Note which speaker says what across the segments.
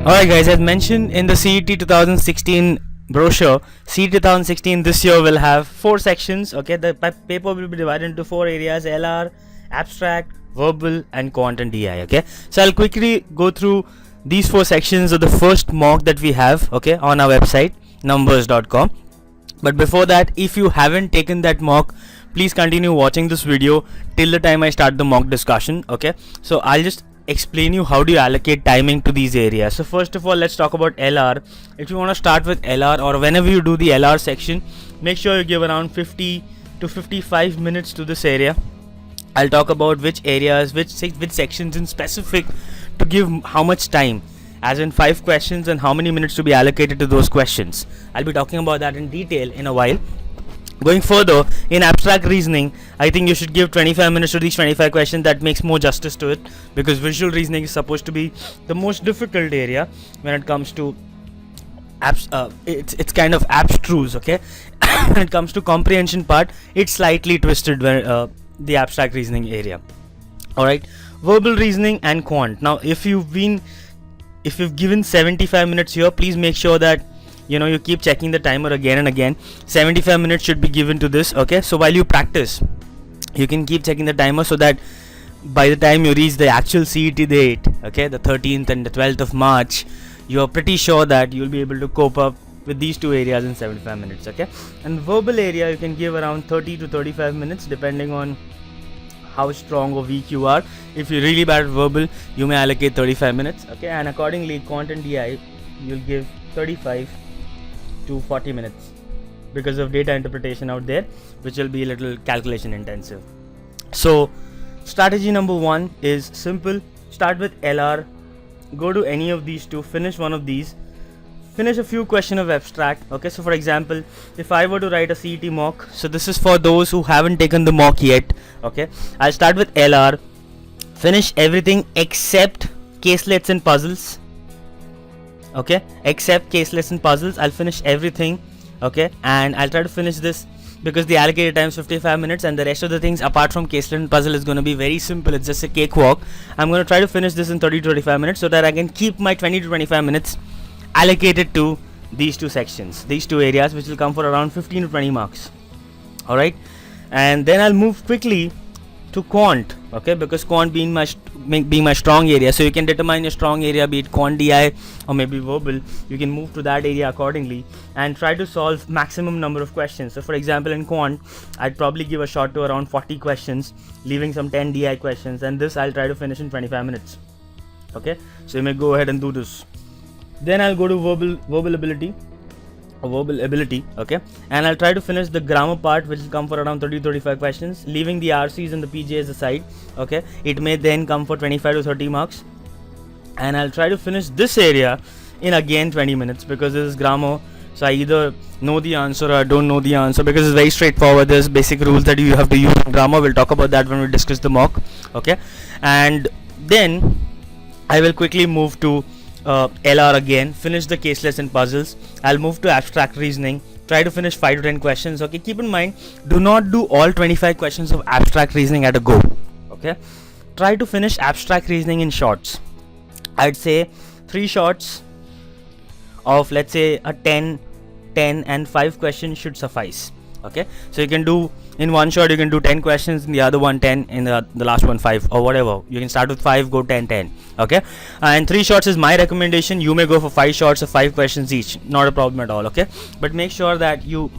Speaker 1: Alright guys, as mentioned in the CET 2016 brochure, CET 2016 this year will have 4 sections. Okay, the paper will be divided into 4 areas: LR, abstract, verbal and quant and DI. Okay, so I'll quickly go through these 4 sections of the first mock that we have, okay, on our website numbers.com. But before that, if you haven't taken that mock, please continue watching this video till the time I start the mock discussion. Okay, so I'll just explain you how do you allocate timing to these areas. So first of all, let's talk about LR. If you want to start with LR, or whenever you do the LR section, make sure you give around 50 to 55 minutes to this area. I'll talk about which areas, which sections in specific, to give how much time, as in 5 questions, and how many minutes to be allocated to those questions. I'll be talking about that in detail in a while. Going further, in abstract reasoning, I think you should give 25 minutes to these 25 questions. That makes more justice to it, because visual reasoning is supposed to be the most difficult area when it comes to it's kind of abstruse. Okay, when it comes to comprehension part, it's slightly twisted when the abstract reasoning area. All right, verbal reasoning and quant. Now, if you've given 75 minutes here, please make sure that you keep checking the timer again and again. 75 minutes should be given to this. Okay, so while you practice, you can keep checking the timer, so that by the time you reach the actual CET date, okay, the 13th and the 12th of March, you are pretty sure that you'll be able to cope up with these 2 areas in 75 minutes. Okay, and verbal area, you can give around 30 to 35 minutes depending on how strong or weak you are. If you're really bad at verbal, you may allocate 35 minutes. Okay, and accordingly, quant and DI, you'll give 35 to 40 minutes because of data interpretation out there, which will be a little calculation intensive. So strategy number 1 is simple. Start with LR, go to any of these 2, finish one of these, finish a few questions of abstract. Okay, so for example, if I were to write a CET mock, so this is for those who haven't taken the mock yet. Okay, I'll start with LR, finish everything except caselets and puzzles. Okay, except caselets and puzzles, I'll finish everything. Okay, and I'll try to finish this because the allocated time is 55 minutes, and the rest of the things apart from caselet and puzzle is going to be very simple. It's just a cakewalk. I'm going to try to finish this in 30 to 35 minutes, so that I can keep my 20 to 25 minutes allocated to these 2 sections, these 2 areas, which will come for around 15 to 20 marks. Alright, and then I'll move quickly to quant. Okay, because quant being my strong area, so you can determine your strong area, be it quant, DI or maybe verbal. You can move to that area accordingly and try to solve maximum number of questions. So for example, in quant, I'd probably give a shot to around 40 questions, leaving some 10 DI questions, and this I'll try to finish in 25 minutes. Okay, so you may go ahead and do this. Then I'll go to verbal ability. Okay, and I'll try to finish the grammar part, which will come for around 30-35 questions, leaving the RCs and the PJs aside. Okay, it may then come for 25 to 30 marks, and I'll try to finish this area in again 20 minutes, because this is grammar, so I either know the answer or I don't know the answer, because it's very straightforward. There's basic rules that you have to use in grammar. We'll talk about that when we discuss the mock. Okay, and then I will quickly move to LR again, finish the caselets and puzzles. I'll move to abstract reasoning, try to finish 5 to 10 questions. Okay, keep in mind, do not do all 25 questions of abstract reasoning at a go. Okay, try to finish abstract reasoning in shots. I'd say 3 shots of, let's say, a 10 and 5 questions should suffice. Okay, so you can do in one shot, you can do 10 questions, in the other one 10, in the last one 5, or whatever. You can start with 5, go 10. Okay, and 3 shots is my recommendation. You may go for 5 shots of 5 questions each, not a problem at all. Okay, but make sure that you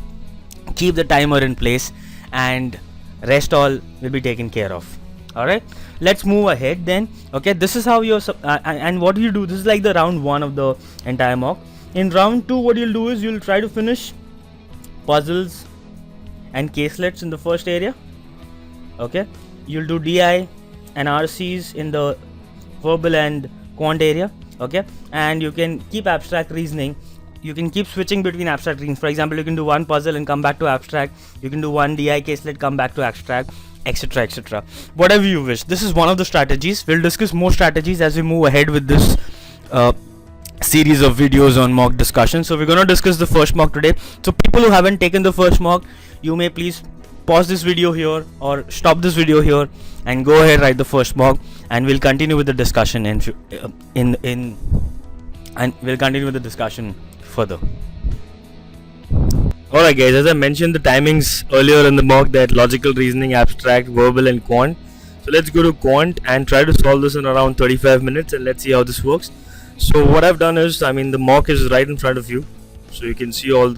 Speaker 1: keep the timer in place, and rest all will be taken care of. Alright, let's move ahead then. Okay, this is how you're and what you do, this is like the round 1 of the entire mock. In round 2, what you'll do is you'll try to finish puzzles and caselets in the first area. Okay, you'll do DI and RCs in the verbal and quant area. Okay, and you can keep abstract reasoning. You can keep switching between abstract reasoning. For example, you can do 1 puzzle and come back to abstract. You can do 1 DI caselet, come back to abstract, etc, etc, whatever you wish. This is one of the strategies. We'll discuss more strategies as we move ahead with this series of videos on mock discussion. So we're going to discuss the first mock today. So people who haven't taken the first mock, you may please pause this video here or stop this video here and go ahead, write the first mock, and we'll continue with the discussion in and we'll continue with the discussion further. Alright guys, as I mentioned the timings earlier in the mock, that logical reasoning, abstract, verbal and quant. So let's go to quant and try to solve this in around 35 minutes and let's see how this works. So what I've done is, the mock is right in front of you, so you can see all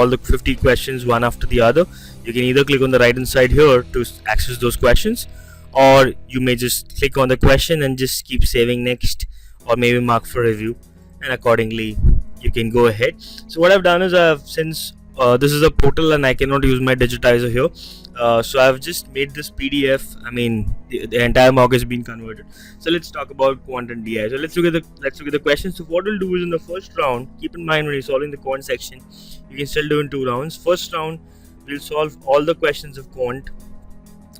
Speaker 1: the 50 questions one after the other. You can either click on the right hand side here to access those questions, or you may just click on the question and just keep saving next, or maybe mark for review, and accordingly you can go ahead. So what I've done is, since this is a portal and I cannot use my digitizer here, so I've just made this PDF. The entire mock has been converted. So let's talk about quant and DI. So let's look at the questions. So what we'll do is, in the first round, keep in mind when you're solving the quant section, you can still do in 2 rounds. First round we'll solve all the questions of quant,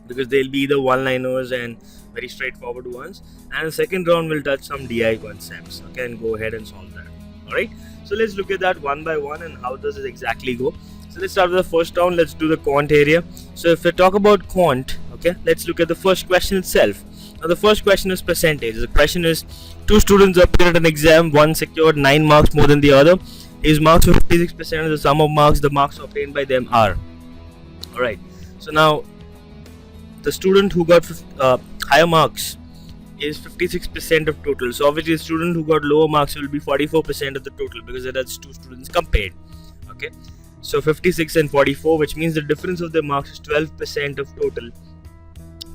Speaker 1: because they'll be the one-liners and very straightforward ones, and the second round will touch some DI concepts, okay, and go ahead and solve that. Alright, so let's look at that one by one and how does it exactly go. So let's start with the first round. Let's do the quant area. So if we talk about quant, okay, let's look at the first question itself. Now the first question is percentage. The question is, 2 students appeared at an exam, one secured 9 marks more than the other. His marks were 56% of the sum of marks. The marks obtained by them are. Alright, so now the student who got higher marks is 56% of total. So obviously the student who got lower marks will be 44% of the total, because that's 2 students compared. Okay, so 56 and 44, which means the difference of their marks is 12% of total.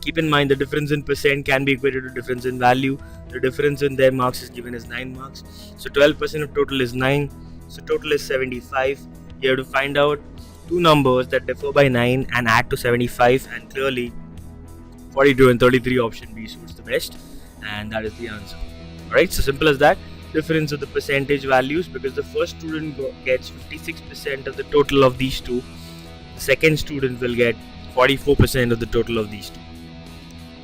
Speaker 1: Keep in mind the difference in percent can be equated to difference in value. The difference in their marks is given as 9 marks. So 12% of total is 9. So total is 75. You have to find out 2 numbers that differ by 9 and add to 75, and clearly 42 and 33 option B suits the best, and that is the answer. Alright, so simple as that. Difference of the percentage values, because the first student gets 56% of the total of these two, the second student will get 44% of the total of these two.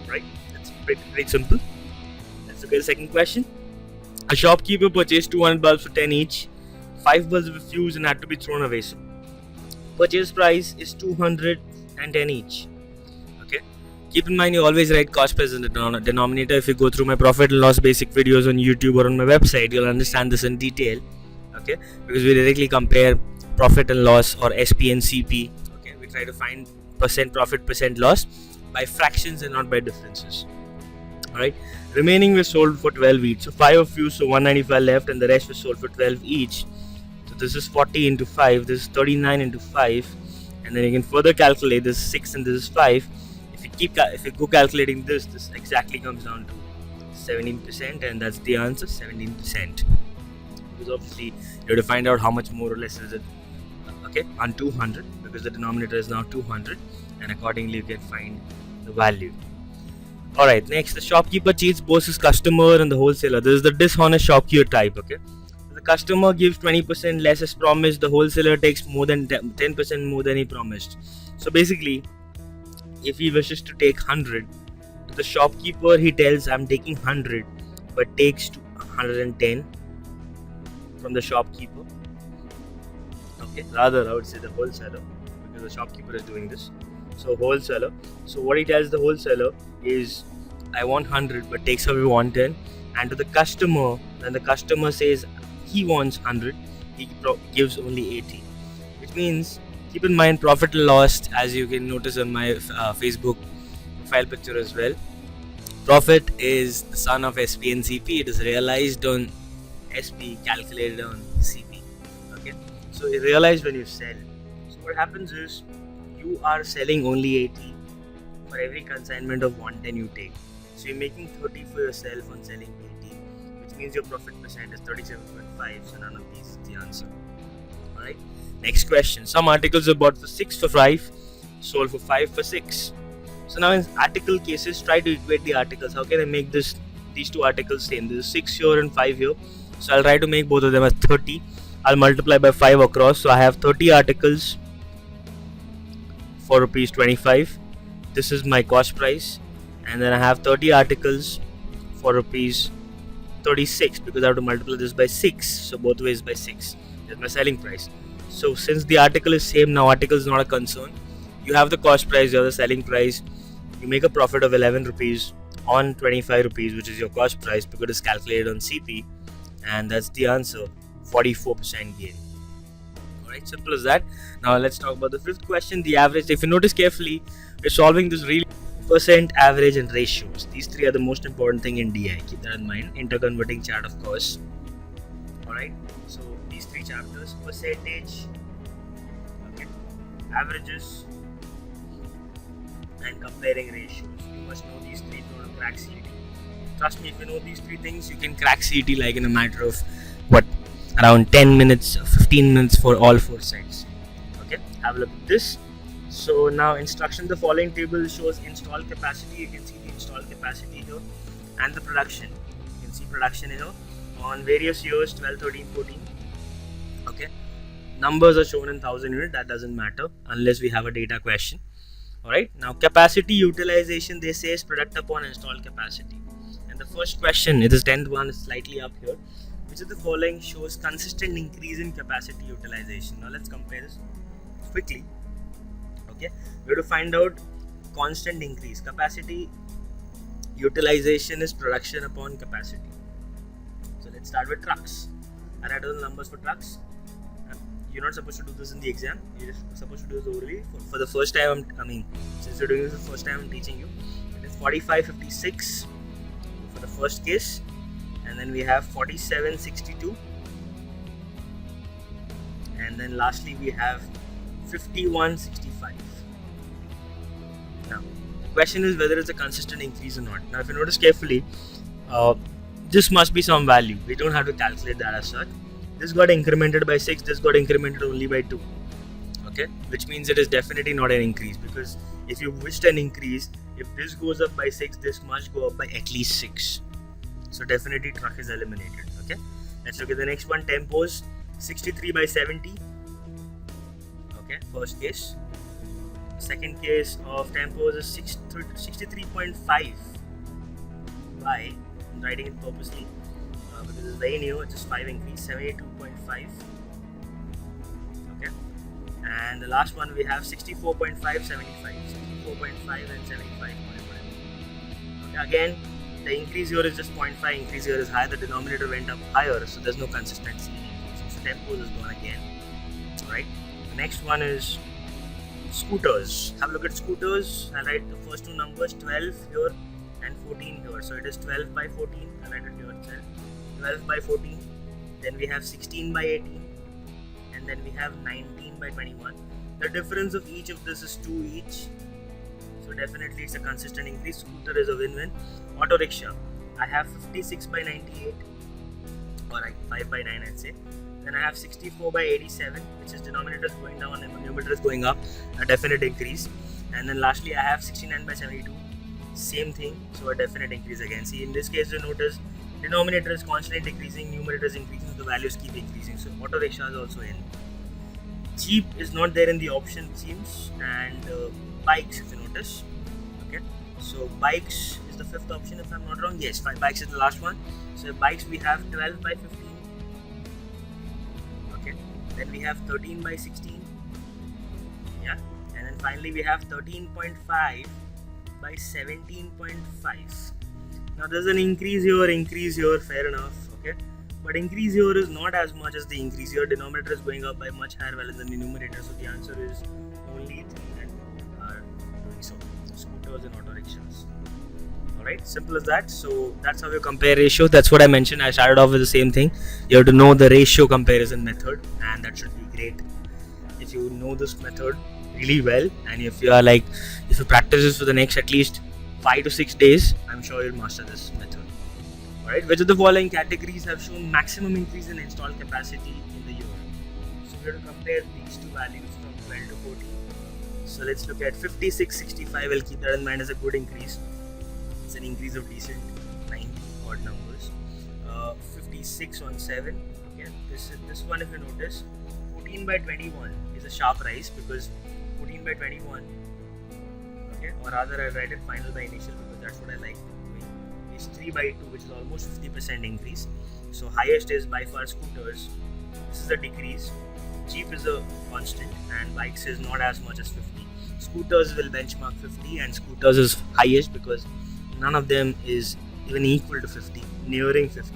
Speaker 1: Right, that's pretty simple. Let's look at the second question. A shopkeeper purchased 200 bulbs for 10 each. 5 bulbs were fused and had to be thrown away. So purchase price is 210 each. Okay, keep in mind you always write cost price in the denominator. If you go through my profit and loss basic videos on YouTube or on my website, you'll understand this in detail. Okay, because we directly compare profit and loss, or SP and CP. Okay, we try to find percent profit, percent loss by fractions and not by differences. Alright, remaining were sold for 12 each. So 5 were fused, so 195 left, and the rest were sold for 12 each. So this is 40 into 5, this is 39 into 5, and then you can further calculate. This is 6 and this is 5. If you go calculating this exactly comes down to 17%, and that's the answer, 17%. Because obviously you have to find out how much more or less is it, okay, on 200, because the denominator is now 200, and accordingly you can find the value. Alright, next, the shopkeeper cheats both his customer and the wholesaler. This is the dishonest shopkeeper type. Okay, the customer gives 20% less as promised. The wholesaler takes more than 10% more than he promised. So basically, if he wishes to take 100, to the shopkeeper he tells, I'm taking 100, but takes 110 from the shopkeeper. Okay, rather I would say the wholesaler, because the shopkeeper is doing this. So wholesaler, so what he tells the wholesaler is, I want 100 but takes away 110, and to the customer, when the customer says he wants 100, he gives only 80, which means, keep in mind profit and loss, as you can notice on my Facebook profile picture as well. Profit is the son of SP and CP. It is realized on SP, calculated on CP. Okay, so you realize when you sell. So what happens is, you are selling only 80 for every consignment of 110 you take. So you're making 30 for yourself on selling 80, which means your profit percent is 37.5. So none of these is the answer. Alright, next question. Some articles are bought for 6 for 5, sold for 5 for 6. So now in article cases, try to equate the articles. How can I make these 2 articles same? This is 6 here and 5 here. So I'll try to make both of them as 30. I'll multiply by 5 across. So I have 30 articles for rupees 25. This is my cost price, and then I have 30 articles for rupees 36, because I have to multiply this by 6, so both ways by 6. That's my selling price. So since the article is same, now article is not a concern. You have the cost price, you have the selling price. You make a profit of 11 rupees on 25 rupees, which is your cost price, because it is calculated on CP, and that's the answer, 44% gain. Alright, simple as that. Now let's talk about the fifth question, the average. If you notice carefully, we're solving this really percent, average and ratios. These three are the most important thing in DI. Keep that in mind. Interconverting chart, of course. Alright, so these three chapters, percentage, okay, averages and comparing ratios. You must know these three if you want to crack CET. Trust me, if you know these three things, you can crack CET like in a matter of around 10 minutes, 15 minutes for all four sides. Okay, have a look at this. So now instruction, the following table shows installed capacity. You can see the installed capacity here and the production. You can see production here on various years, 12, 13, 14. Okay, numbers are shown in 1000 units. That doesn't matter unless we have a data question. Alright, now capacity utilization, they say, is product upon installed capacity. And the first question, it is 10th one, is slightly up here. Which of the following shows consistent increase in capacity utilization? Now let's compare this quickly. Okay, we have to find out constant increase. Capacity utilization is production upon capacity. So let's start with trucks. I write down the numbers for trucks. You're not supposed to do this in the exam. You're just supposed to do this orally. For the first time, since you're doing this the first time, I'm teaching you. It is 4556 for the first case. And then we have 4762, and then lastly we have 5165. Now the question is whether it's a consistent increase or not. Now if you notice carefully, this must be some value. We don't have to calculate that as such. This got incremented by 6, this got incremented only by 2. Okay, which means it is definitely not an increase, because if you wished an increase, if this goes up by 6, this must go up by at least 6. So definitely truck is eliminated. Okay, let's look at the next one. Tempos, 63 by 70. Okay, first case. Second case of tempos is 63.5 by, I'm writing it purposely because it's very new, it's just 5 increase, 72.5. Okay, and the last one we have 64.5, 75, 64.5 and 75. Okay, again, the increase here is just 0.5, increase here is higher, the denominator went up higher, so there's no consistency. So tempo is gone again. Alright, the next one is scooters. Have a look at scooters. I'll write the first two numbers, 12 here and 14 here. So it is 12 by 14, I'll write it here itself. 12 by 14, then we have 16 by 18, and then we have 19 by 21. The difference of each of this is 2 each. So definitely it's a consistent increase. Scooter is a win-win. Auto rickshaw, I have 56 by 98, or 5 by 9 I'd say. Then I have 64 by 87, which is denominator is going down and the numerator is going up, a definite increase. And then lastly I have 69 by 72, same thing, so a definite increase again. See, in this case you notice denominator is constantly decreasing, numerator is increasing, so the values keep increasing. So auto rickshaw is also in. Jeep is not there in the option, it seems, and bikes, if you notice. Okay, so bikes is the fifth option if I'm not wrong. Yes, bikes is the last one. So bikes we have 12 by 15. Okay, then we have 13 by 16. Yeah, and then finally we have 13.5 by 17.5. Now there's an increase here, fair enough. Okay, but increase here is not as much as the increase here. Denominator is going up by much higher value than the numerator, so the answer is only 3 and 4 are doing so. Scooters and auto rickshaws. Alright, simple as that. So that's how you compare ratio. That's what I mentioned. I started off with the same thing. You have to know the ratio comparison method, and that should be great. If you know this method really well, and if you practice this for the next at least 5 to 6 days, I'm sure you'll master this method. Alright, which of the following categories have shown maximum increase in installed capacity in the year? So we're going to compare these two values from 12 to 14. So let's look at 56, 65. We'll keep that in mind as a good increase. It's an increase of decent 90 odd numbers. 56 on 7. Okay, this one, if you notice, 14 by 21 is a sharp rise, because 14 by 21, okay, or rather I write it final by initial because that's what I like doing, is 3 by 2, which is almost 50% increase. So highest is by far scooters. This is a decrease. Jeep is a constant, and bikes is not as much as 50. Scooters will benchmark 50, and scooters is highest because none of them is even equal to 50, nearing 50.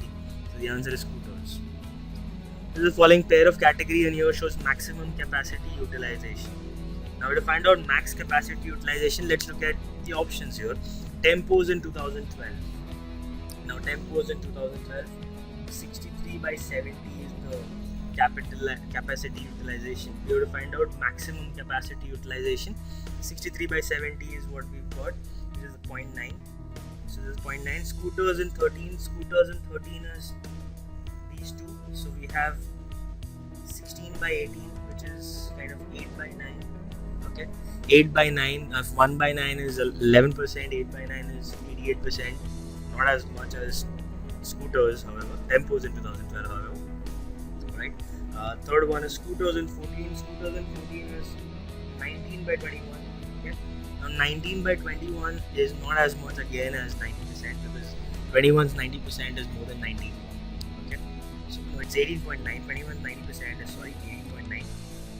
Speaker 1: So the answer is scooters. This is the following pair of category, and here shows maximum capacity utilization. Now to find out max capacity utilization, let's look at the options here. Tempos in 2012. Now tempos in 2012, 63 by 70 is the capacity utilization. We have to find out maximum capacity utilization. 63 by 70 is what we've got. This is 0.9. So this is 0.9. Scooters in 13. Scooters in 13 is these two. So we have 16 by 18, which is kind of 8 by 9. Okay, 8 by 9. 1 by 9 is 11%. 8 by 9 is 88%. Not as much as scooters, however. Tempos in 2012, however. Right. Third one is scooters in 14. Scooters in 14 is 19 by 21. Okay. Now 19 by 21 is not as much again as 90%, because 21's 90% is more than 19. Okay. So no, it's 18.9. 21's 90% is 18.9,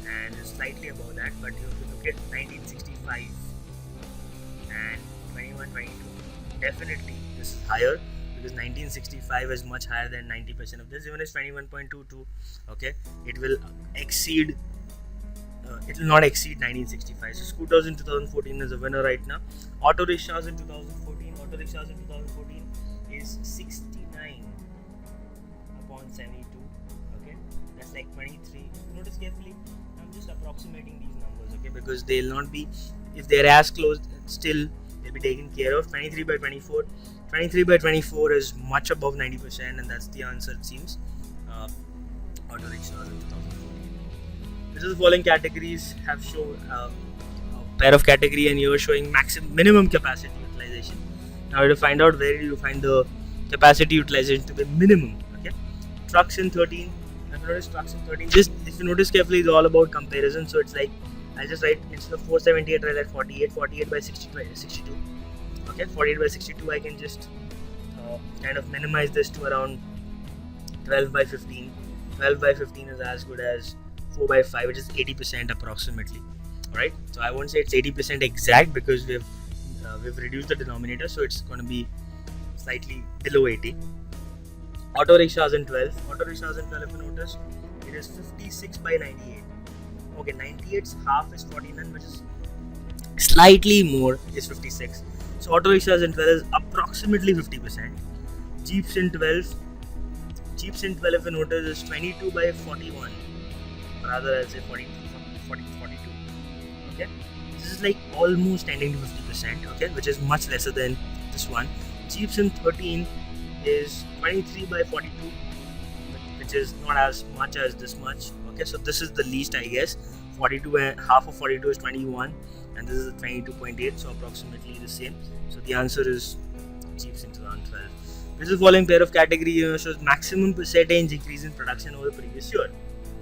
Speaker 1: and it's slightly above that. But you have to look at 1965 and 21-22. Definitely this is higher, because 1965 is much higher than 90% of this. Even if 21.22, okay, it will exceed. It will not exceed 1965. So scooters in 2014 is a winner right now. Auto rickshaws in 2014. Auto rickshaws in 2014 is 69 upon 72. Okay, that's like 23. Notice carefully. I'm just approximating these numbers. Okay, because they'll not be, if they're as close, still they'll be taken care of. 23 by 24. 23 by 24 is much above 90%, and that's the answer, it seems. Auto rickshaws in 2014. This is the following categories have shown a pair of category, and you're showing minimum capacity utilization. Now to find out where you find the capacity utilization to be minimum. Okay, trucks in 13. I've noticed trucks in 13. Just if you notice carefully, it's all about comparison. So it's like I'll just write, instead of 478, I'll write 48. 48 by 62. Okay, 48 by 62. I can just kind of minimize this to around 12 by 15. 12 by 15 is as good as 4 by 5, which is 80% approximately. Alright, so I won't say it's 80% exact, because we've reduced the denominator, so it's going to be slightly below 80. Auto rickshaws in 12. Auto rickshaws in 12, if you notice, it is 56 by 98. Okay, 98's half is 49, which is slightly more, is 56. So auto rickshaws in 12 is approximately 50%. Jeeps in 12. Jeeps in 12, if you notice, is 22 by 41. Rather, I'll say 42. Okay, this is like almost tending to 50%. Okay, which is much lesser than this one. Jeeps in 13 is 23 by 42, which is not as much as this much. Okay, so this is the least, I guess. 42 and half of 42 is 21, and this is 22.8, so approximately the same. So the answer is Jeeps in 2012. This is the following pair of category shows maximum percentage increase in production over the previous year.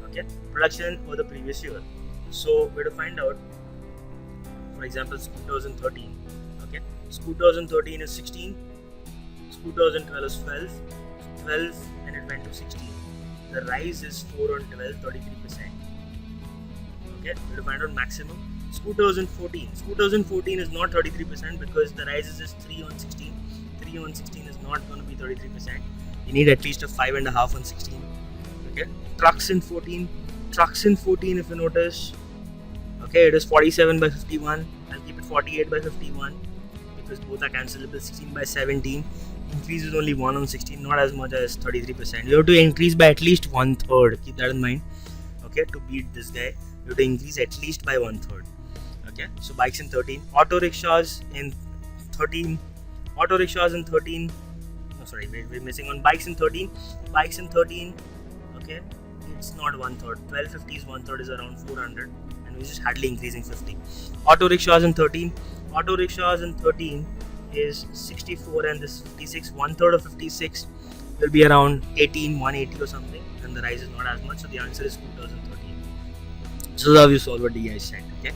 Speaker 1: Okay, production over the previous year. So we're to find out, for example, scooters in 13. Okay, scooters in 13 is 16. Scooters in 12 is 12. 12, and it went to 16. The rise is 4 on 12, 33%. Okay, we're to find out maximum. Scooters in 14. Scooters in 14 is not 33%, because the rise is just 3 on 16. 3 on 16 is not going to be 33%. You need at least a 5.5 on 16. Okay, trucks in 14. Trucks in 14, if you notice, okay, it is 47 by 51. I'll keep it 48 by 51, because both are cancelable. 16 by 17. Increase is only 1 on 16, not as much as 33%. You have to increase by at least 1/3. Keep that in mind. Okay, to beat this guy, you have to increase at least by 1/3. Okay, so bikes in 13. Auto rickshaws in 13. Auto rickshaws in 13. No, sorry, we're missing on bikes in 13. Bikes in 13. Okay, it's not 1/3. 1250 is 1/3, is around 400, and we're just hardly increasing 50. Auto rickshaws in 13. Auto rickshaws in 13 is 64, and this 56. 1/3 of 56 will be around 180 or something, and the rise is not as much. So the answer is scooters in 13. So that's how you solve what the guys said. Okay.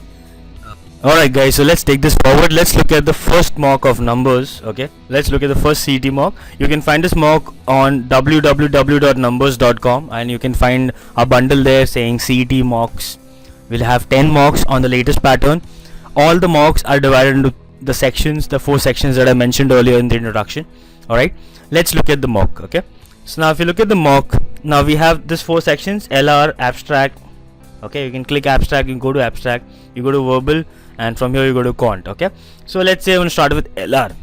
Speaker 1: Alright guys, so let's take this forward. Let's look at the first mock of numbers. Okay, let's look at the first CET mock. You can find this mock on www.numbers.com, and you can find a bundle there saying CET mocks. We'll have 10 mocks on the latest pattern. All the mocks are divided into the sections, the 4 sections that I mentioned earlier in the introduction. Alright, let's look at the mock. Okay, so now if you look at the mock, Now we have this 4 sections: LR, abstract. Okay, you can click abstract, you can go to abstract, you go to verbal, and from here you go to quant. Okay, so let's say I want to start with LR.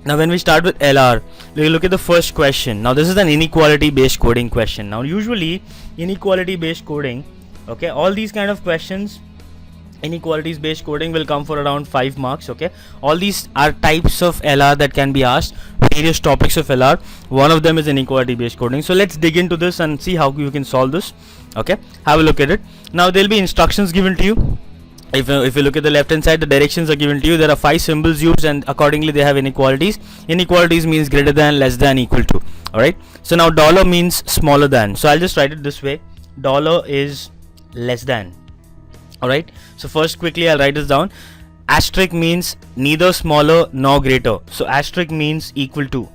Speaker 1: Now when we start with LR, we look at the first question. Now this is an inequality based coding question. Now usually inequality based coding, okay, all these kind of questions, inequalities based coding, will come for around 5 marks. Okay, all these are types of LR that can be asked, various topics of LR. One of them is inequality based coding. So let's dig into this and see how you can solve this. Okay, have a look at it. Now there will be instructions given to you. If you look at the left hand side, the directions are given to you. There are 5 symbols used, and accordingly they have inequalities. Inequalities means greater than, less than, equal to. Alright, so now dollar means smaller than, so I'll just write it this way: dollar is less than. Alright, so first quickly I'll write this down. Asterisk means neither smaller nor greater, so asterisk means equal to.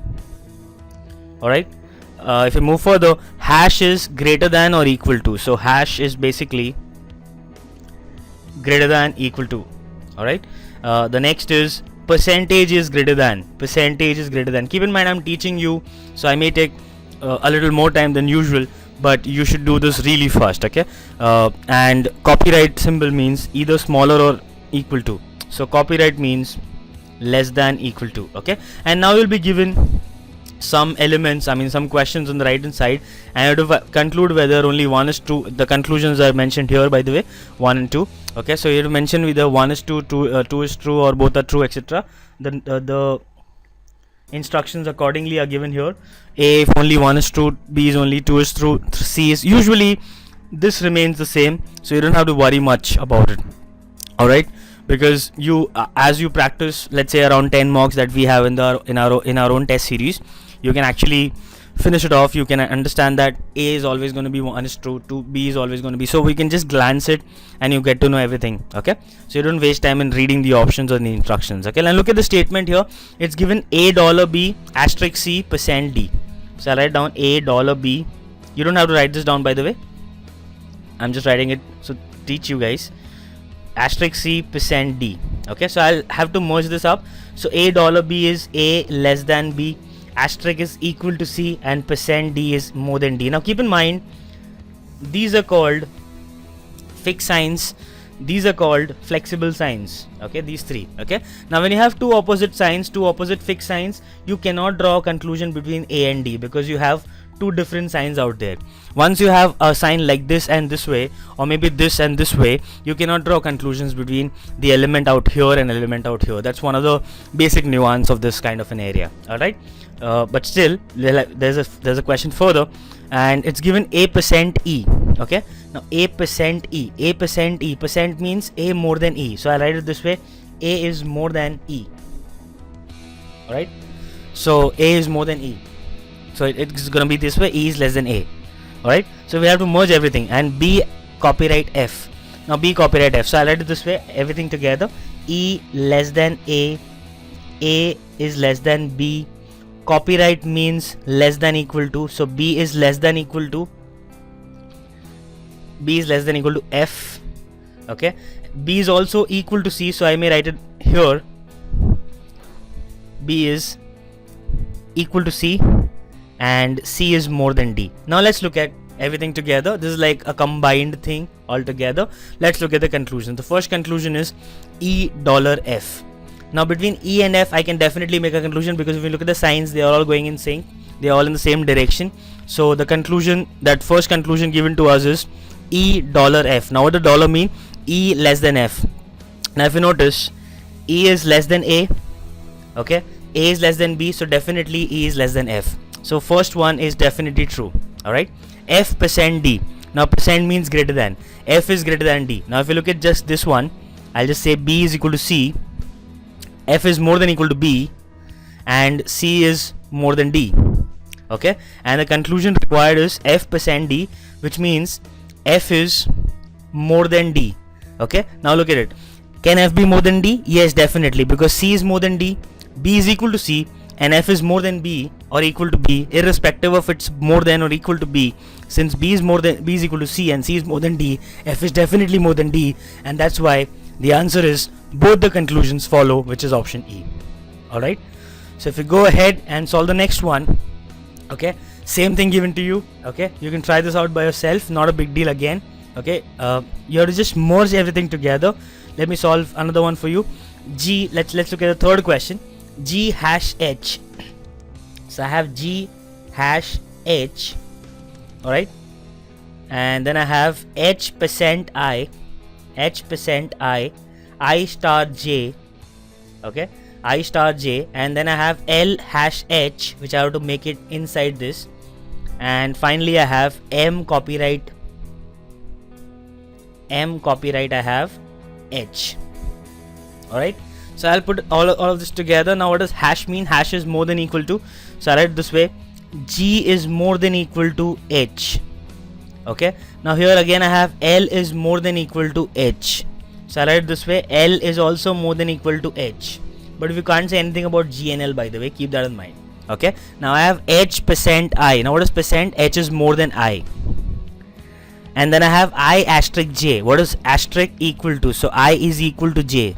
Speaker 1: Alright, if you move further, hash is greater than or equal to, so hash is basically greater than, equal to. Alright, the next is percentage is greater than. Percentage is greater than. Keep in mind I'm teaching you, so I may take a little more time than usual, but you should do this really fast. Okay, and copyright symbol means either smaller or equal to, so copyright means less than, equal to. Okay, and now you'll be given some elements, some questions on the right hand side, and you have to conclude whether only one is true. The conclusions are mentioned here, by the way, 1 and 2. Okay, so you have to mention whether 1 is true, 2 is true, or both are true, etc. The instructions accordingly are given here. A, if only 1 is true; B is only 2 is true; C is, usually this remains the same, so you don't have to worry much about it. Alright, because you as you practice, let's say around 10 marks that we have in our own test series, you can actually finish it off. You can understand that A is always going to be 1 is true, 2 B is always going to be, so we can just glance it and you get to know everything. Okay, so you don't waste time in reading the options or the instructions. Okay, and look at the statement here. It's given $B asterisk C percent D. So I'll write down $B. You don't have to write this down, by the way, I'm just writing it so teach you guys. Asterisk C percent D. Okay, so I'll have to merge this up. So $B is A less than B, asterisk is equal to C, and percent D is more than D. Now keep in mind, these are called fixed signs, these are called flexible signs. Okay, these 3. Okay, now when you have two opposite signs, two opposite fixed signs, you cannot draw a conclusion between A and D, because you have 2 different signs out there. Once you have a sign like this and this way, or maybe this and this way, you cannot draw conclusions between the element out here and element out here. That's one of the basic nuance of this kind of an area. Alright, but still there's a question further, and it's given A percent E. Okay, now A percent E. A percent E. Percent means A more than E, so I write it this way: A is more than E. Alright, so A is more than E, so it's gonna be this way: E is less than A. Alright, so we have to merge everything, and B copyright F. Now B copyright F, so I'll write it this way: everything together: E less than A is less than B, copyright means less than equal to, so B is less than equal to F. Okay, B is also equal to C, so I may write it here: B is equal to C and C is more than D. Now let's look at everything together. This is like a combined thing all together. Let's look at the conclusion. The first conclusion is $F. Now between E and F I can definitely make a conclusion, because if you look at the signs, they are all going in sync, they are all in the same direction. So the conclusion, that first conclusion given to us, is $F. Now what does dollar mean? E less than F. Now if you notice, E is less than A. Okay, A is less than B, so definitely E is less than F. So first one is definitely true. Alright, F percent D. Now percent means greater than, F is greater than D. Now if you look at just this one, I'll just say B is equal to C, F is more than equal to B, and C is more than D. Okay, and the conclusion required is F percent D, which means F is more than D. Okay, now look at it. Can F be more than D? Yes, definitely, because C is more than D, B is equal to C, and F is more than B or equal to B, irrespective of it's more than or equal to B. Since B is equal to C and C is more than D, F is definitely more than D, and that's why the answer is both the conclusions follow, which is option E. Alright, so if we go ahead and solve the next one, okay, same thing given to you. Okay, you can try this out by yourself, not a big deal again. Okay, you have to just merge everything together. Let me solve another one for you. G, let's look at the third question. G hash H. So I have G hash H, alright, and then I have H percent I star J, okay, I star J, and then I have L hash H, which I have to make it inside this, and finally I have M copyright I have H. Alright, so I'll put all of this together. Now what does hash mean? Hash is more than equal to, so I write it this way, G is more than equal to H. Okay, now here again I have L is more than equal to H, so I write it this way, L is also more than equal to H. But if you can't say anything about G and L, by the way, keep that in mind. Okay, now I have H percent I. Now what is percent? H is more than I. And then I have I asterisk J. What is asterisk equal to? So I is equal to J.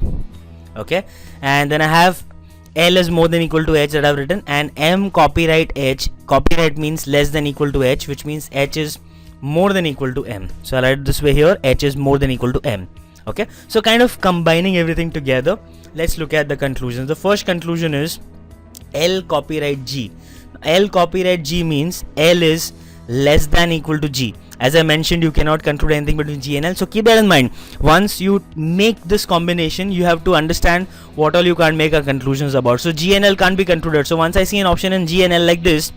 Speaker 1: Okay, and then I have L is more than equal to H that I've written, and M copyright H. Copyright means less than equal to H, which means H is more than equal to M. So I'll write it this way here, H is more than equal to M. Okay, so kind of combining everything together, let's look at the conclusions. The first conclusion is L copyright G. L copyright G means L is less than equal to G. As I mentioned, you cannot conclude anything between G and L, so keep that in mind. Once you make this combination, you have to understand what all you can't make a conclusions about. So G and L can't be concluded. So once I see an option in G and L like this,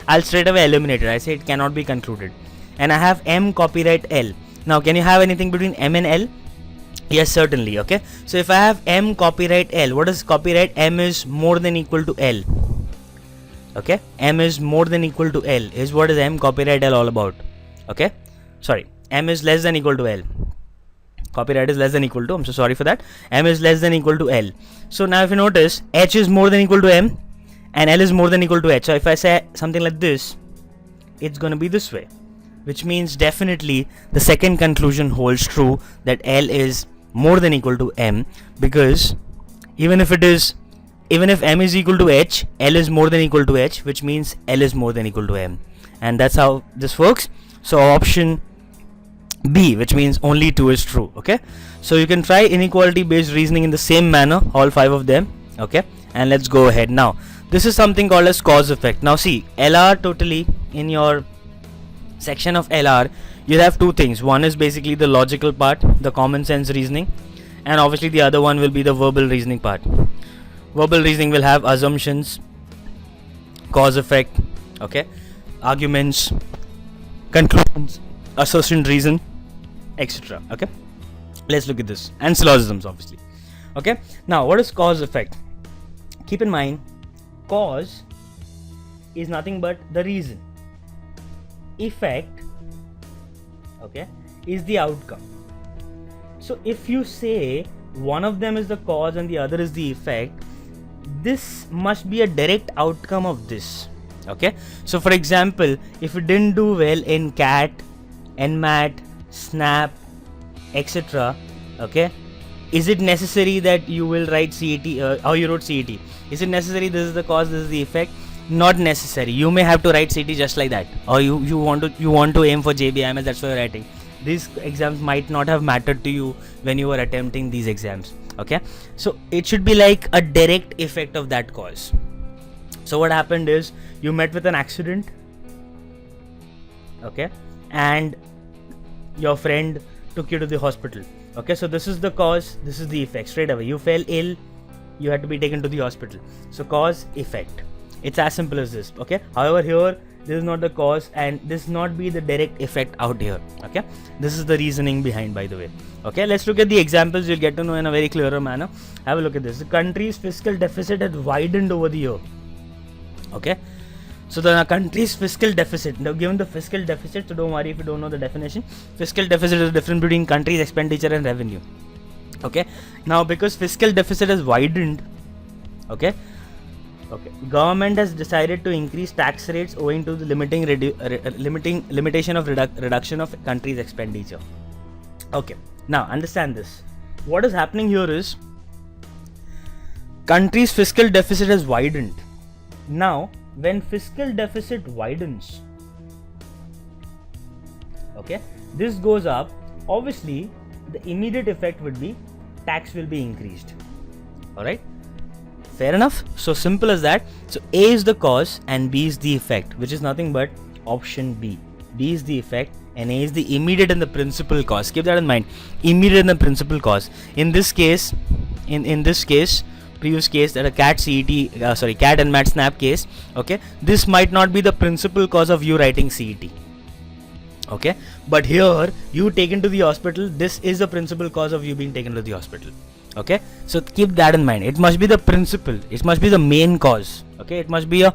Speaker 1: I'll straight away eliminate it. I say it cannot be concluded. And I have M copyright L. Now can you have anything between M and L? Yes, certainly. Okay, so if I have M copyright L, what is copyright? M is more than equal to L. Okay, M is more than equal to L is what is M copyright L all about. Okay, sorry, M is less than equal to L. Copyright is less than equal to, I'm so sorry for that. M is less than equal to L. So now if you notice, H is more than equal to M and L is more than equal to H. So if I say something like this, it's going to be this way, which means definitely the second conclusion holds true, that L is more than equal to M, because even if M is equal to H, L is more than equal to H, which means L is more than equal to M. And that's how this works. So option B, which means only 2 is true. Okay, so you can try inequality based reasoning in the same manner, all 5 of them. Okay, and let's go ahead. Now this is something called as cause effect. Now see, LR totally, in your section of LR you have two things. One is basically the logical part, the common sense reasoning, and obviously the other one will be the verbal reasoning part. Verbal reasoning will have assumptions, cause effect, okay, arguments, conclusions, assertion, reason, etc. Okay, let's look at this, and syllogisms obviously. Okay, now what is cause effect? Keep in mind, cause is nothing but the reason. Effect, okay, is the outcome. So if you say one of them is the cause and the other is the effect, this must be a direct outcome of this. Okay, so for example, if you didn't do well in CAT, NMAT, SNAP, etc., okay, is it necessary that you will write CET, how you wrote CET? Is it necessary this is the cause, this is the effect? Not necessary. You may have to write CET just like that, or you want to aim for JBIMS, that's why you're writing. These exams might not have mattered to you when you were attempting these exams. Okay, so it should be like a direct effect of that cause. So what happened is, you met with an accident, okay, and your friend took you to the hospital. Okay, so this is the cause, this is the effect. Straight away you fell ill, you had to be taken to the hospital. So cause, effect, it's as simple as this. Okay, however here this is not the cause and this not be the direct effect out here. Okay, this is the reasoning behind, by the way. Okay, let's look at the examples. You'll get to know in a very clearer manner. Have a look at this. The country's fiscal deficit has widened over the year. Okay, so the country's fiscal deficit, now given the fiscal deficit, so don't worry if you don't know the definition. Fiscal deficit is the difference between country's expenditure and revenue. Okay, now because fiscal deficit has widened, okay, government has decided to increase tax rates owing to the limitation of reduction of country's expenditure. Okay, now understand this. What is happening here is, country's fiscal deficit has widened. Now when fiscal deficit widens, okay, this goes up, obviously the immediate effect would be tax will be increased. Alright, fair enough. So simple as that. So A is the cause and B is the effect, which is nothing but option B. B is the effect and A is the immediate and the principal cause. Keep that in mind. Immediate and the principal cause. In this case, in this case, previous case, that a cat and mat snap case, okay, this might not be the principal cause of you writing CET. Okay, but here you taken to the hospital, this is the principal cause of you being taken to the hospital. Okay, so keep that in mind. It must be the principal, it must be the main cause. Okay, it must be a.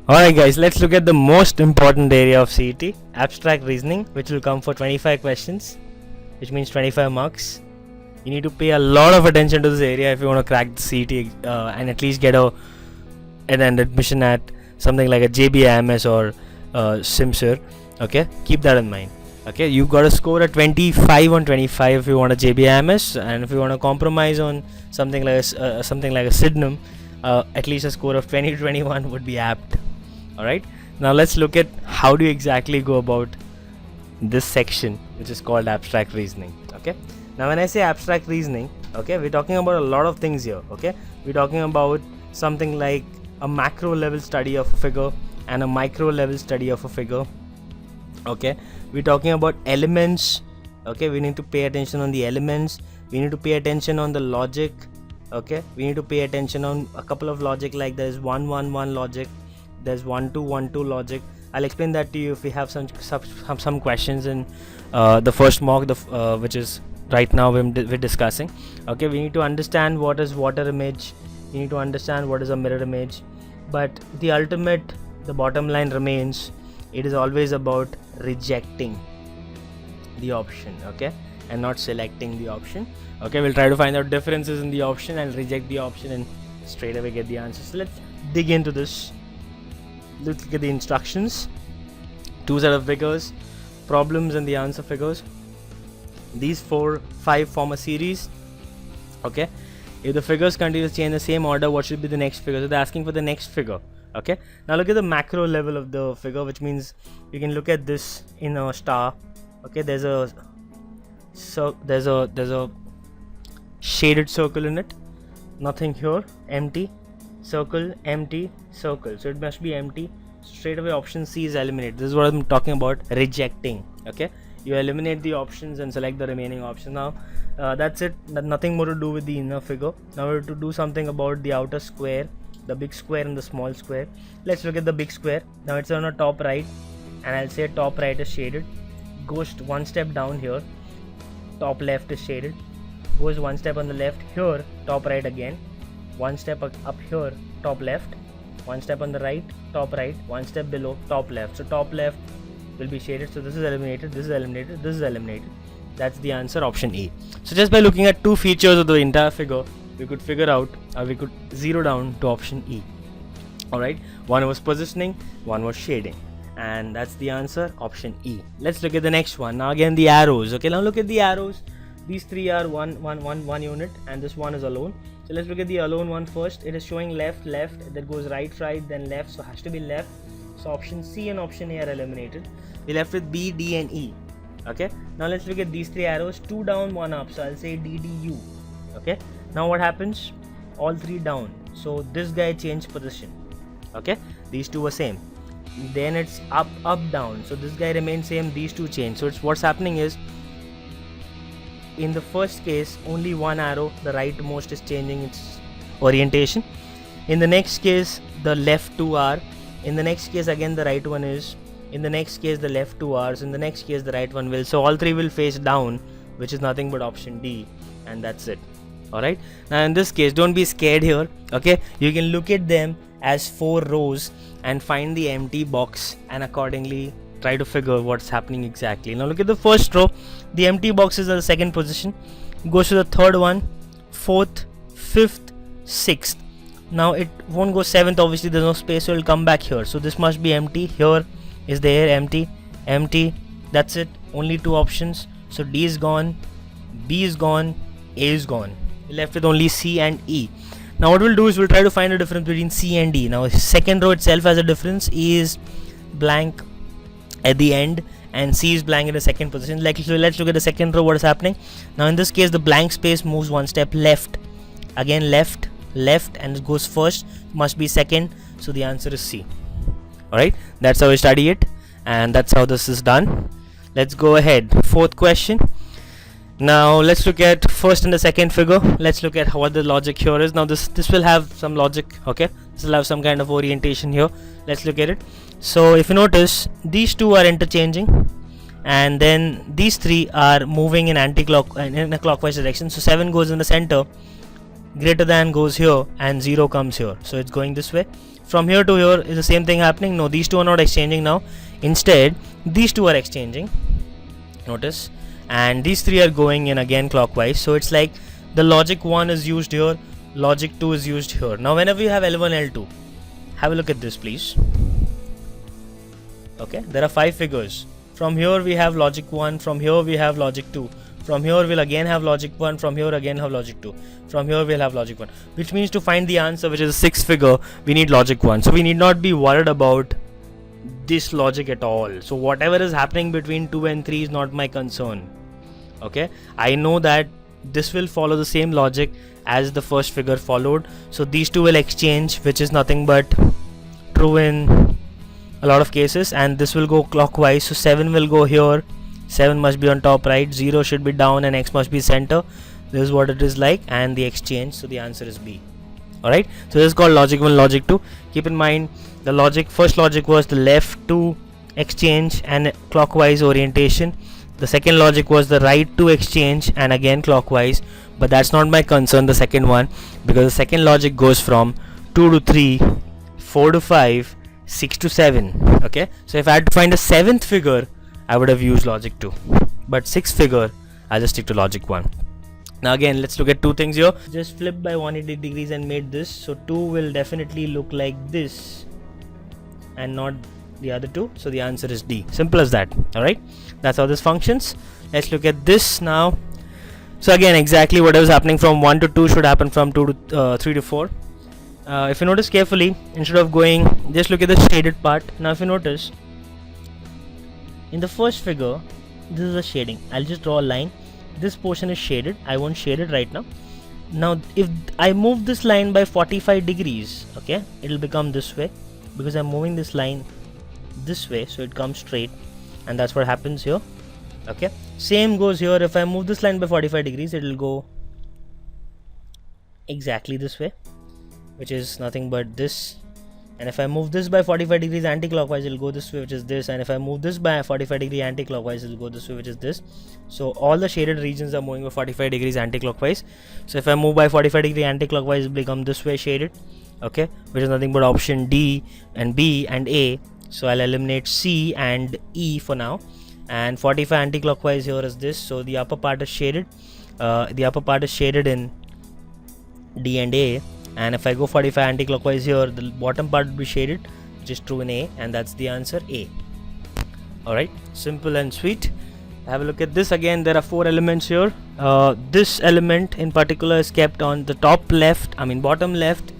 Speaker 1: Alright guys, let's look at the most important area of CET, abstract reasoning, which will come for 25 questions, which means 25 marks. You need to pay a lot of attention to this area if you want to crack the CET and at least get an admission at something like a JBIMS or SimSir. Okay, keep that in mind. Okay, you got to score a 25 on 25 if you want a JBIMS, and if you want to compromise on something like a Sidnum, at least a score of 20 to 21 would be apt. Alright, now let's look at how do you exactly go about this section, which is called abstract reasoning. Okay, now when I say abstract reasoning, okay, we're talking about a lot of things here. Okay, we're talking about something like a macro level study of a figure and a micro level study of a figure. Okay, we're talking about elements. Okay, we need to pay attention on the elements, we need to pay attention on the logic. Okay, we need to pay attention on a couple of logic, like there's 1-1-1 logic, there's 1-2-1-2 logic. I'll explain that to you if we have some questions in the first mock, which is right now we're discussing. Okay, we need to understand what is water image, you need to understand what is a mirror image, but the bottom line remains, it is always about rejecting the option, okay, and not selecting the option. Okay, we'll try to find out differences in the option and reject the option and straight away get the answer. So let's dig into this. Let's look at the instructions. Two set of figures, problems and the answer figures. These 4-5 form a series. Okay, if the figures continue to change the same order, what should be the next figure? So they're asking for the next figure. Okay, now look at the macro level of the figure, which means you can look at this in a star. Okay, there's a shaded circle in it, nothing here, empty circle, empty circle, so it must be empty. Straight away option C is eliminated. This is what I'm talking about, rejecting. Okay, you eliminate the options and select the remaining option. Now that's it, nothing more to do with the inner figure. Now we have to do something about the outer square, the big square and the small square. Let's look at the big square. Now it's on the top right, and I'll say top right is shaded, goes one step down here, top left is shaded, goes one step on the left here, top right again, one step up here, top left, one step on the right, top right, one step below, top left. So top left will be shaded, so this is eliminated, this is eliminated, this is eliminated. That's the answer, option E. So just by looking at two features of the entire figure, we could figure out, or we could zero down to option E. Alright, one was positioning, one was shading, and that's the answer, option E. Let's look at the next one. Now again the arrows. Okay, now look at the arrows. These three are one unit, and this one is alone. So let's look at the alone one first. It is showing left, that goes right, then left, so has to be left. So option C and option A are eliminated. We're left with B, D and E. Okay, now let's look at these three arrows, 2 down, 1 up, so I'll say D, D, U. Okay, now what happens? All three down, so this guy changed position. Okay, these two were same. Then it's up, down, so this guy remains same, these two change. So it's what's happening is, in the first case only one arrow, the rightmost, is changing its orientation. In the next case the left two are, in the next case again the right one is, in the next case the left two are, in the next case the right one will. So all three will face down, which is nothing but option D, and that's it. Alright, now in this case don't be scared here. Okay, you can look at them as 4 rows and find the empty box and accordingly try to figure what's happening exactly. Now look at the first row, the empty boxes are the second position, goes to the third one, fourth, fifth, sixth. Now it won't go seventh, obviously there's no space, so it'll come back here. So this must be empty. Here is there, empty, empty. That's it, only 2 options. So D is gone, B is gone, A is gone. We're left with only C and E. Now what we'll do is we'll try to find a difference between C and D. Now second row itself has a difference, E is blank at the end and C is blank in the second position. Like, so let's look at the second row, what is happening. Now in this case the blank space moves one step left, again left, and it goes first, must be second, so the answer is C. Alright, that's how we study it, and that's how this is done. Let's go ahead, fourth question. Now let's look at first and the second figure. Let's look at what the logic here is. Now this will have some logic, okay, this will have some kind of orientation here. Let's look at it. So if you notice, these two are interchanging, and then these three are moving in in a clockwise direction. So 7 goes in the center, greater than goes here, and 0 comes here, so it's going this way. From here to here is the same thing happening. No, these two are not exchanging now, instead these two are exchanging, notice, and these three are going in again clockwise. So it's like the logic 1 is used here, logic 2 is used here. Now whenever you have L1, L2, have a look at this please. Okay, there are 5 figures. From here we have logic 1, from here we have logic 2, from here we'll again have logic 1, from here again have logic 2, from here we'll have logic 1, which means to find the answer, which is a 6th figure, we need logic 1. So we need not be worried about this logic at all. So whatever is happening between 2 and 3 is not my concern. Okay, I know that this will follow the same logic as the first figure followed, so these two will exchange, which is nothing but true in a lot of cases, and this will go clockwise. So 7 will go here, 7 must be on top right, 0 should be down, and X must be center. This is what it is like, and the exchange, so the answer is B. Alright, so this is called logic 1, logic 2. Keep in mind the logic, first logic was the left to exchange and clockwise orientation. The second logic was the right to exchange and again clockwise, but that's not my concern, the second one, because the second logic goes from 2 to 3, 4 to 5, 6 to 7. Okay, so if I had to find a 7th figure, I would have used logic 2, but 6th figure, I'll just stick to logic 1. Now again, let's look at two things here. Just flip by 180 degrees and made this, so 2 will definitely look like this and not the other two, so the answer is D. Simple as that. Alright, that's how this functions. Let's look at this now. So again, exactly what was happening from 1 to 2 should happen from 2 to 3 to 4. If you notice carefully, instead of going, just look at the shaded part. Now if you notice, in the first figure, this is a shading. I'll just draw a line. This portion is shaded. I won't shade it right now. Now if I move this line by 45 degrees, okay, it'll become this way, because I'm moving this line this way, so it comes straight, and that's what happens here. Okay, same goes here. If I move this line by 45 degrees, it will go exactly this way, which is nothing but this. And if I move this by 45 degrees anti-clockwise, it will go this way, which is this. And if I move this by 45 degree anti-clockwise, it will go this way, which is this. So all the shaded regions are moving by 45 degrees anti-clockwise. So if I move by 45 degree anti-clockwise, it will become this way shaded, okay, which is nothing but option D and B and A. So I'll eliminate C and E for now, and 45 anti-clockwise here is this, so the upper part is shaded. The upper part is shaded in D and A, and if I go 45 anti-clockwise here, the bottom part will be shaded, which is true in A, and that's the answer, A. Alright, simple and sweet. Have a look at this again. There are 4 elements here. This element in particular is kept on the top left, bottom left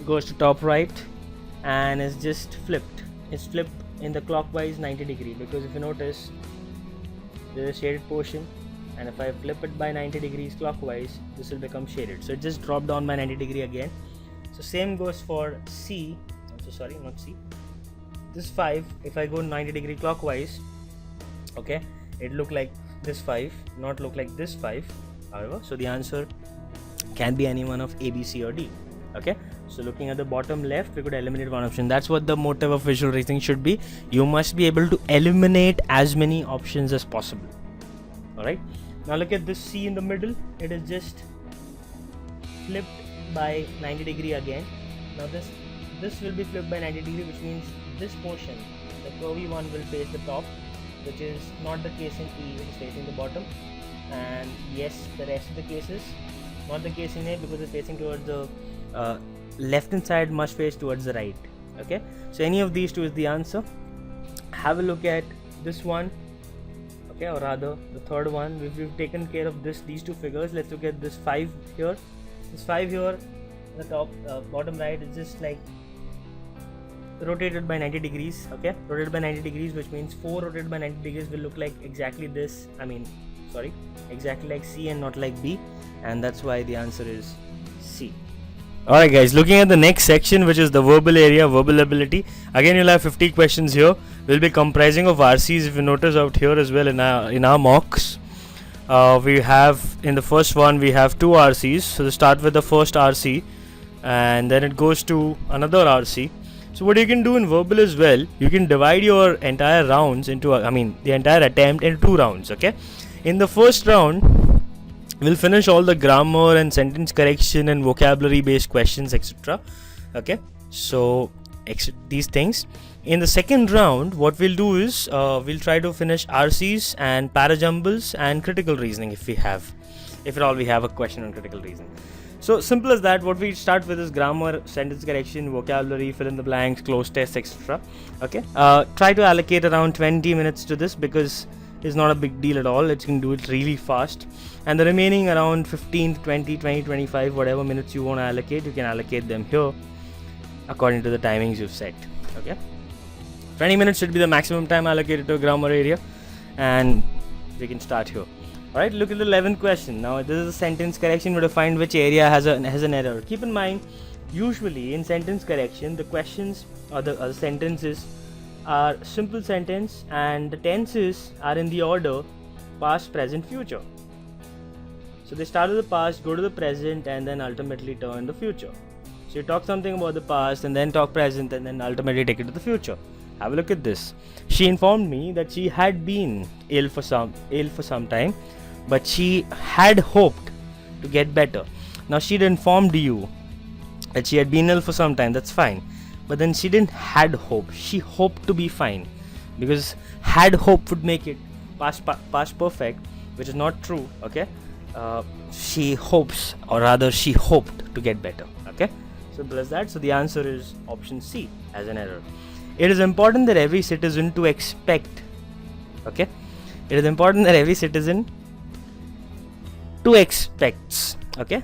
Speaker 1: goes to top right, and is just flipped. It's flipped in the clockwise 90 degree, because if you notice, there is a shaded portion, and if I flip it by 90 degrees clockwise, this will become shaded, so it just dropped down by 90 degree again. So same goes for C. Sorry, not C, this 5. If I go 90 degree clockwise, okay, it look like this 5, not look like this 5, however. So the answer can be any one of A, B, C or D. Okay, so looking at the bottom left, we could eliminate one option. That's what the motive of visual reasoning should be. You must be able to eliminate as many options as possible. Alright, now look at this C in the middle. It is just flipped by 90 degree again. Now this will be flipped by 90 degree, which means this portion, the curvy one, will face the top, which is not the case in E, it is facing the bottom. And yes, the rest of the cases, not the case in A, because it's facing towards the left hand side must face towards the right. Okay, so any of these two is the answer. Have a look at this one, okay, or rather the third one. We've taken care of these two figures. Let's look at this 5 here. This 5 here the top bottom right is just like rotated by 90 degrees. Okay, rotated by 90 degrees, which means 4 rotated by 90 degrees will look like exactly this. Exactly like C and not like B, and that's why the answer is C. Alright guys, looking at the next section, which is the verbal area, verbal ability. Again, you'll have 50 questions here. Will be comprising of RCs. If you notice out here as well in our mocks, we have in the first one we have 2 RCs. So to start with the first RC, and then it goes to another RC. So what you can do in verbal as well, you can divide your entire rounds into the entire attempt into 2 rounds. Okay, in the first round, we'll finish all the grammar and sentence correction and vocabulary based questions, etc. Okay, so these things. In the second round, what we'll do is we'll try to finish RCs and parajumbles and critical reasoning if at all we have a question on critical reasoning. So simple as that. What we start with is grammar, sentence correction, vocabulary, fill in the blanks, close tests, etc. Okay, try to allocate around 20 minutes to this because it's not a big deal at all. It can do it really fast, and the remaining around 15 to 20, 25 whatever minutes you want to allocate, you can allocate them here according to the timings you've set. Okay, 20 minutes should be the maximum time allocated to a grammar area, and we can start here. Alright, look at the 11th question. Now this is a sentence correction to find which area has an error. Keep in mind, usually in sentence correction, the questions or the sentences are simple sentence, and the tenses are in the order past, present, future. So they start with the past, go to the present, and then ultimately turn the future. So you talk something about the past and then talk present and then ultimately take it to the future. Have a look at this. She informed me that she had been ill for some time, but she had hoped to get better. Now she'd informed you that she had been ill for some time, that's fine. But then she didn't had hope. She hoped to be fine, because had hope would make it past perfect, which is not true. Okay, she hopes, or rather she hoped to get better. Okay, simple as that. So the answer is option C as an error. It is important that every citizen to expect. Okay, it is important that every citizen to expects. Okay,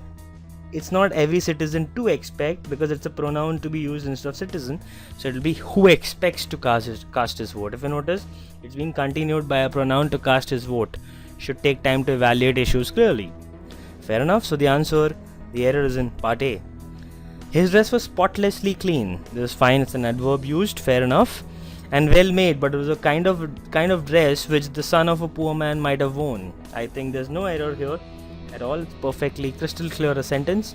Speaker 1: it's not every citizen to expect, because it's a pronoun to be used instead of citizen. So it will be who expects to cast his vote. If you notice, it's been continued by a pronoun to cast his vote. Should take time to evaluate issues clearly. Fair enough. So the answer, the error is in part A. His dress was spotlessly clean. This is fine. It's an adverb used. Fair enough. And well made, but it was a kind of dress which the son of a poor man might have worn. I think there's no error here at all. It's perfectly crystal clear a sentence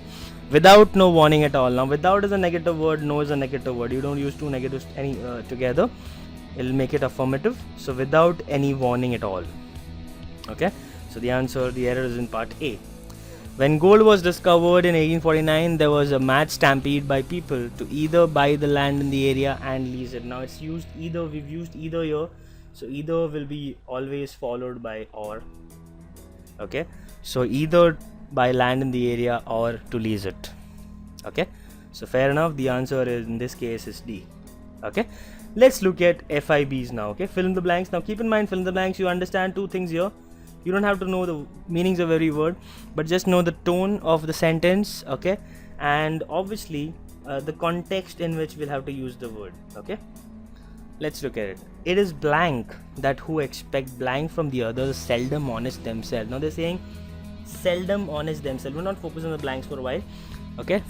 Speaker 1: without no warning at all. Now without is a negative word, no is a negative word. You don't use two negatives together. It'll make it affirmative. So without any warning at all. Okay, so the answer, the error is in part A. When gold was discovered in 1849, there was a mad stampede by people to either buy the land in the area and lease it. Now it's used either, we've used either here, so either will be always followed by or. Okay, so either buy land in the area or to lease it. Okay, so fair enough, the answer is in this case is D. Okay, let's look at FIBs now. Okay, fill in the blanks. Now keep in mind, fill in the blanks, you understand two things here. You don't have to know the meanings of every word, but just know the tone of the sentence. Okay, and obviously the context in which we'll have to use the word. Okay, let's look at it. It is blank that who expect blank from the others seldom honest themselves. Now they're saying seldom honest themselves. We're not focusing on the blanks for a while. Okay,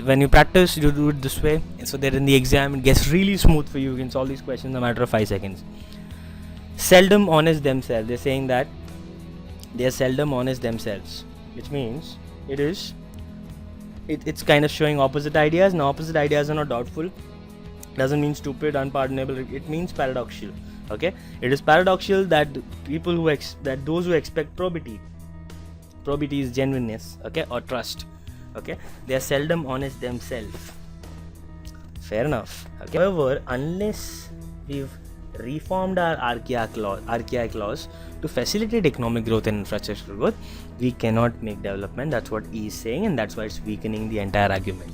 Speaker 1: when you practice, you do it this way, so that in the exam it gets really smooth for you. You can solve these questions in a matter of 5 seconds. Seldom honest themselves. They're saying that they are seldom honest themselves, which means it's kind of showing opposite ideas. Now opposite ideas are not doubtful, doesn't mean stupid, unpardonable. It means paradoxical. Okay, it is paradoxical that people those who expect probity is genuineness, okay, or trust. Okay, they are seldom honest themselves. Fair enough. Okay. However, unless we've reformed our archaic laws to facilitate economic growth and infrastructure growth, we cannot make development. That's what E is saying, and that's why it's weakening the entire argument.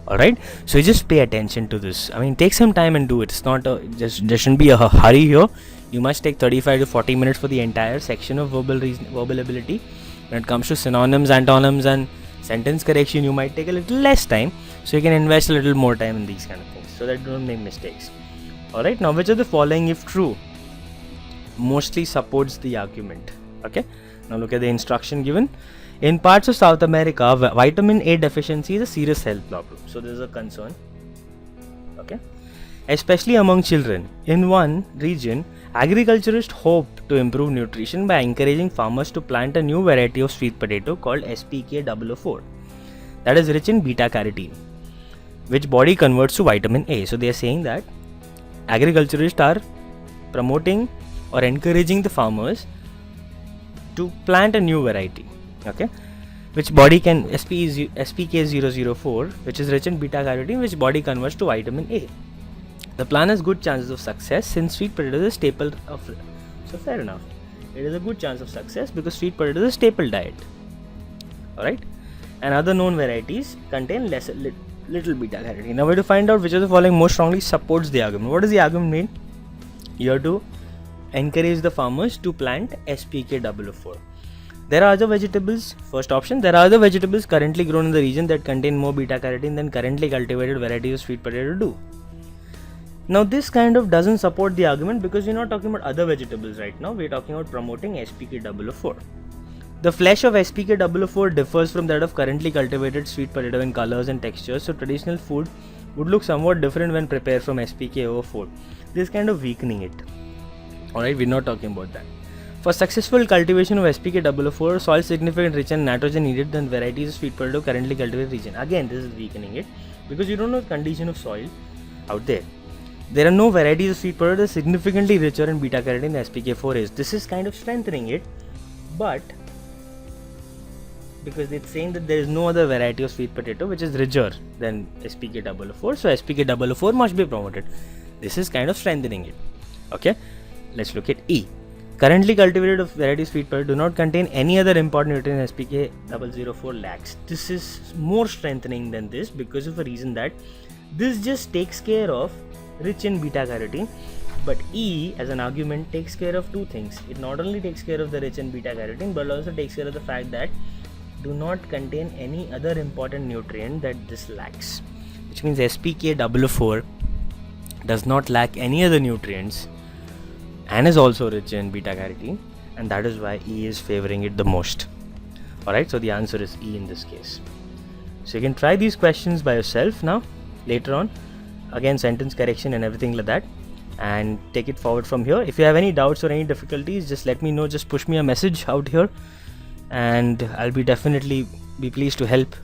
Speaker 1: Alright, so you just pay attention to this. I mean, take some time and do it. It's not there shouldn't be a hurry here. You must take 35 to 40 minutes for the entire section of verbal ability. When it comes to synonyms, antonyms, and Sentence correction, you might take a little less time, so you can invest a little more time in these kind of things so that you don't make mistakes. Alright, now which of the following, if true, mostly supports the argument? Okay, now look at the instruction given. In parts of South America, vitamin A deficiency is a serious health problem, so there is a concern. Okay, especially among children. In one region, agriculturists hope to improve nutrition by encouraging farmers to plant a new variety of sweet potato called SPK004 that is rich in beta carotene, which body converts to vitamin A. So they are saying that agriculturists are promoting or encouraging the farmers to plant a new variety, okay, which body can SPK004, which is rich in beta carotene, which body converts to vitamin A. The plan has good chances of success since sweet potato is a staple of. So fair enough, it is a good chance of success because sweet potato is a staple diet. Alright, and other known varieties contain little beta carotene. Now we have to find out which of the following most strongly supports the argument. What does the argument mean? You have to encourage the farmers to plant SPK004. There are other vegetables. First option, there are other vegetables currently grown in the region that contain more beta carotene than currently cultivated varieties of sweet potato do. Now this kind of doesn't support the argument because we're not talking about other vegetables right now, we're talking about promoting SPK004. The flesh of SPK004 differs from that of currently cultivated sweet potato in colors and textures, so traditional food would look somewhat different when prepared from SPK004. This is kind of weakening it. Alright, we're not talking about that. For successful cultivation of SPK004, soil significantly richer in nitrogen needed than varieties of sweet potato currently cultivated region. Again, this is weakening it because you don't know the condition of soil out there. There are no varieties of sweet potato that are significantly richer in beta carotene than SPK4 is. This is kind of strengthening it, but because it's saying that there is no other variety of sweet potato which is richer than SPK004, so SPK004 must be promoted. This is kind of strengthening it. Okay, let's look at E. Currently cultivated varieties of sweet potato do not contain any other important nutrient SPK004 lacks. This is more strengthening than this because of a reason that this just takes care of rich in beta carotene, but E as an argument takes care of two things. It not only takes care of the rich in beta carotene but also takes care of the fact that do not contain any other important nutrient that this lacks, which means SPK004 does not lack any other nutrients and is also rich in beta carotene, and that is why E is favoring it the most. Alright, so the answer is E in this case. So you can try these questions by yourself now, later on, again sentence correction and everything like that, and take it forward from here. If you have any doubts or any difficulties, just let me know, just push me a message out here and I'll be definitely be pleased to help.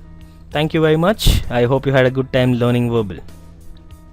Speaker 1: Thank you very much. I hope you had a good time learning verbal.